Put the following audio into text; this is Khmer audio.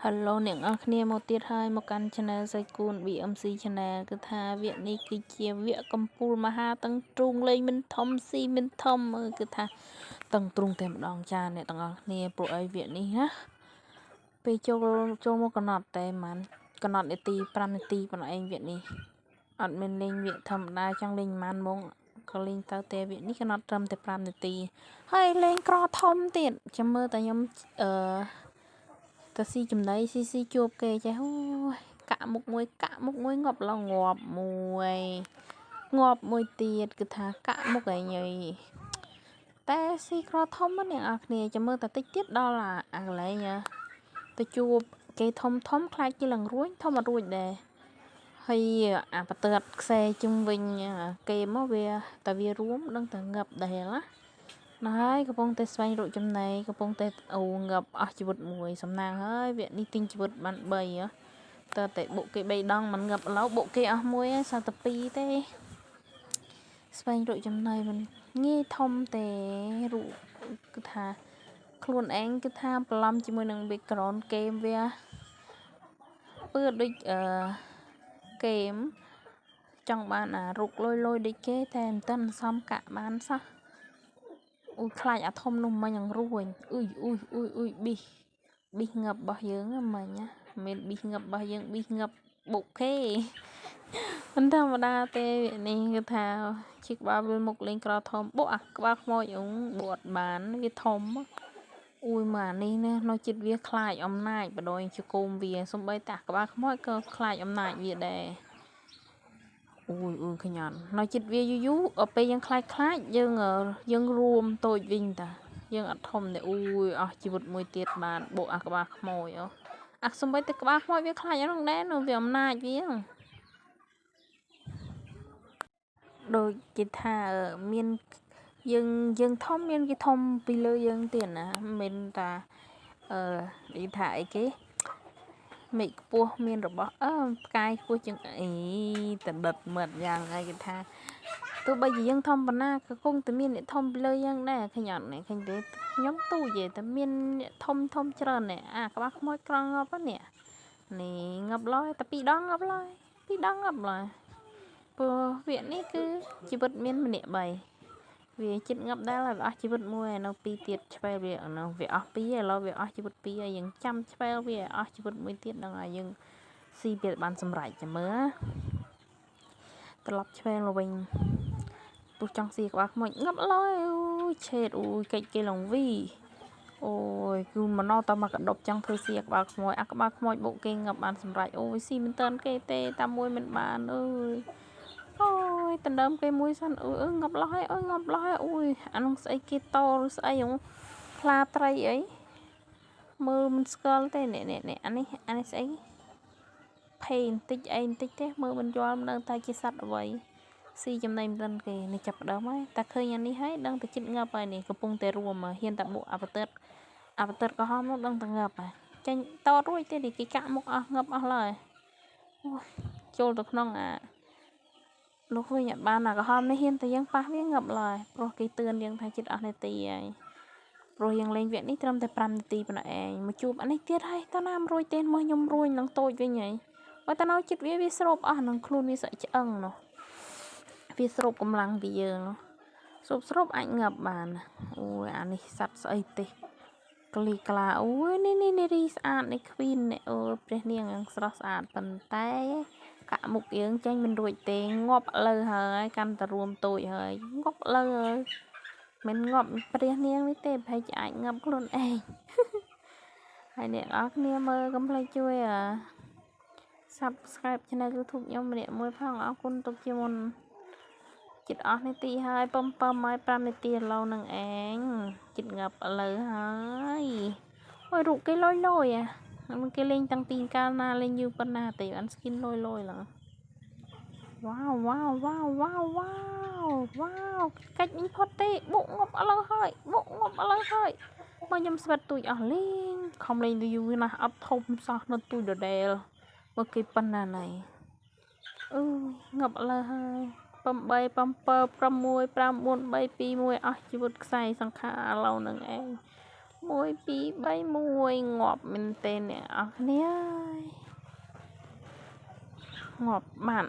Hello អ្នកនរគ្នាមកទៀតហើយមកកាន់ Channel សៃគូន BMC Channel គឺថាវគ្គនេះគឺជាវគ្គកំពូលមហាតឹងទ្រូងលេងមិនធំស៊ីមិនធំគឺថាតឹងទ្រូងតែម្ដងចាអ្នកទាំងអស់គ្នាព្រោះអីវគ្គនេះណាពេលចូលមកកំណត់តែប៉ុន្មានកំណត់នាទី5នាទីប៉ុណ្ណោះឯងវគ្គនេះអត់មានលេងវគ្គធម្មតាចង់លេងប៉ុន្មានម៉ោងក៏លេងទៅតែវគ្គនេះកំណត់ត្រឹមតែ5នាទីហើយលេងក្រធំទៀតចាំមើលតែខ្ញុំតែស៊ីចំណៃស៊ីជួបគេចេះអូយកាក់មុខមួយងាប់ឡងងាប់មួយទៀតគឺថាកាក់មុខឯងអើយតែស៊ីក្រធំណាអ្នកនរគ្នាចាំមើលតែតិចទៀតដល់អាកន្លែងទៅជួបគេធំខ្លាចជាឡើងរួញធំអត់រួចដែរហើយអាបតើខ្សែជុំវិញគេមកវាតែវារួមដឹងតែងាប់ដែរណាហើយកំពុងតែស្វែងរកចំណីកំពុងតែងាប់អស់ជីវិតមួយសំណាងហើយវគ្គនេះទិញជីវិតបាន3តើតែបុកគេ3ដងមិនងាប់ឡូវបុកគេអស់មួយហើយសល់តែ2ទេស្វែងរកចំណីមិនងាយធំទេរូបគឺថាខ្លួនឯងគឺថាបន្លំជាមួយនឹង background game វាពើដូចហ្គេមចង់បានរុកលុយដូចគេតែមិនទាន់សមកាក់បានសោះអូខ្លាចអាធំនោះមិញនឹងរួញអ៊ុយប៊ីសងាប់របស់យើងមិញណាមិនប៊ីសងាប់របស់យើងប៊ីសងាប់បុកគេមិនធម្មតាទេនេះគឺថាជាក្បាលវិលមុខលេងក្រធំបុកអាក្បាលខ្មោចបុកអត់បានវាធំអូយមកនេះណានៅចិត្តវាខ្លាចអំណាចបដ ாய் ជង្គមវាសំបីតាក្បាលខ្មោចក៏ខ្លាចអំណាចវាដែរអូយខ្ញាន់នៅចិត្តវាយូរពេលយើងខ្លាចយើងរួមតូចវិញតាយើងអត់ធំទេអូយអស់ជីវិតមួយទៀតបានបុកអាក្បាលខ្មោចអាសំបីតែក្បាលខ្មោចវាខ្លាចហ្នឹងដែរនៅវាអំណាចវាដូចគេថាមានយើងធំមានគេធំពីលើយើងទៀតណាមិនតានិយាយថាអីគេមេឃខ្ពស់មានរបស់ផ្កាយខ្ពស់ជាងអីតដិតមើលយ៉ាងហើយគេថាទោះបីជាយើងធំប៉ុណ្ណាក៏គង់តែមានអ្នកធំពីលើយើងដែរឃើញអត់នេះឃើញទេខ្ញុំទូចទេតែមានអ្នកធំច្រើននេះក្បាលខ្មោចក្រងងាប់នេះងាប់ឡើយតែ2ដងងាប់ឡើយព្រោះវគ្គនេះគឺជីវិតមានម្នាក់3វាចិត្តងាប់ដែរហើយវាអស់ជីវិតមួយនៅ2ទៀតឆ្វែលវានៅវាអស់2ឥឡូវវាអស់ជីវិត2ហើយយើងចាំឆ្វែលវាអស់ជីវិតមួយទៀតដល់ហើយយើងស៊ីវាបានសម្រេចចាំមើលត្រឡប់ឆ្វែលមកវិញពុះចង់ស៊ីក្បាលខ្មោចងាប់ឡើយអូយឆេតអូយកិច្ចគេឡងវីអូយគឺមកណោតមកកដប់ចង់ធ្វើស៊ីក្បាលខ្មោចក្បាលខ្មោចបុកគេងាប់បានសម្រេចអូយស៊ីមិនតាន់គេទេតាមមួយមិនបានអើយអូយដណ្ដើមគេមួយសិនងាប់ឡោះហើយអូយអានោះស្អីគេតឬស្អីខ្លាត្រីអីមើលមិនស្គាល់ទេនេះអានេះស្អីភេបន្តិចអីបន្តិចទេមើលមិនយល់មិនដឹងតែជាសត្វអ្វីស៊ីចំណីមិនដឹងគេនេះចាប់ដើមហើយតែឃើញអានេះហើយដឹងតែចិត្តងាប់ហើយនេះកំពុងតែរួមហ៊ានតែបុកអាបតិតក្រហមនោះដឹងតែងាប់ហើយចេញតរួចទេគេកាក់មុខអស់ងាប់អស់ឡើយចូលទៅក្នុងលោកវិញអត់បានក្រហមនេះហ៊ានតែយើងប៉ះវាងាប់ឡើយព្រោះគេទឿនយើងថាចិត្តអស់នាទីហើយព្រោះយើងលេងវគ្គនេះត្រឹមតែ5នាទីប៉ុណ្ណោះឯងមកជួបអានេះទៀតហើយតើណាមរួយទេមកខ្ញុំរួញនឹងតូចវិញហើយបើតើនៅចិត្តវាស្រូបអស់នឹងខ្លួនវាស្អិចឆ្អឹងនោះវាស្រូបកម្លាំងពីយើងស្រូបអាចងាប់បានអូយអានេះសัตว์ស្អីទេក្លីក្លាអូយនេះរីស្អាតនេះគ្វីននេះអូព្រះនាងយ៉ាងស្រស់ស្អាតប៉ុន្តែកាក់មុខយើងចេញមិនរួចទេងាប់លើហើយកាន់តែរួមតូចហើយងាប់លើហើយមិនងាប់ព្រះនាងនេះទេប្រហែលជាអាចងាប់ខ្លួនឯងហើយអ្នកនរគ្នាមើលកុំភ្លេចជួយSubscribe Channel YouTube ខ្ញុំម្នាក់មួយផងអរគុណទុកជាមុនចិត្តអស់នាទីហើយ7ហើយ5នាទីឥឡូវនឹងឯងចិត្តងាប់ឥឡូវហើយអូយរូបគេលយមិនគេលេងតាំងពីកាលណាលេងយូរប៉ុណ្ណាទេបាន skin លយឡើងវ៉ាវកាច់មិញផុតទេបុកងាប់ឥឡូវហើយមកខ្ញុំស្វិតទូចអស់លេងខំលេងយូរណាស់អត់ធំសោះនៅទូចដដែលមកគេប៉ុណ្ណាណៃងាប់ឥឡូវហើយ8 7 6 5 4 3 2 1អស់ជីវិតខ្សែសង្ខារឥឡូវនឹងឯង 1 2 3 1ងាប់មែនទេអ្នកអរគ្នាងាប់បាន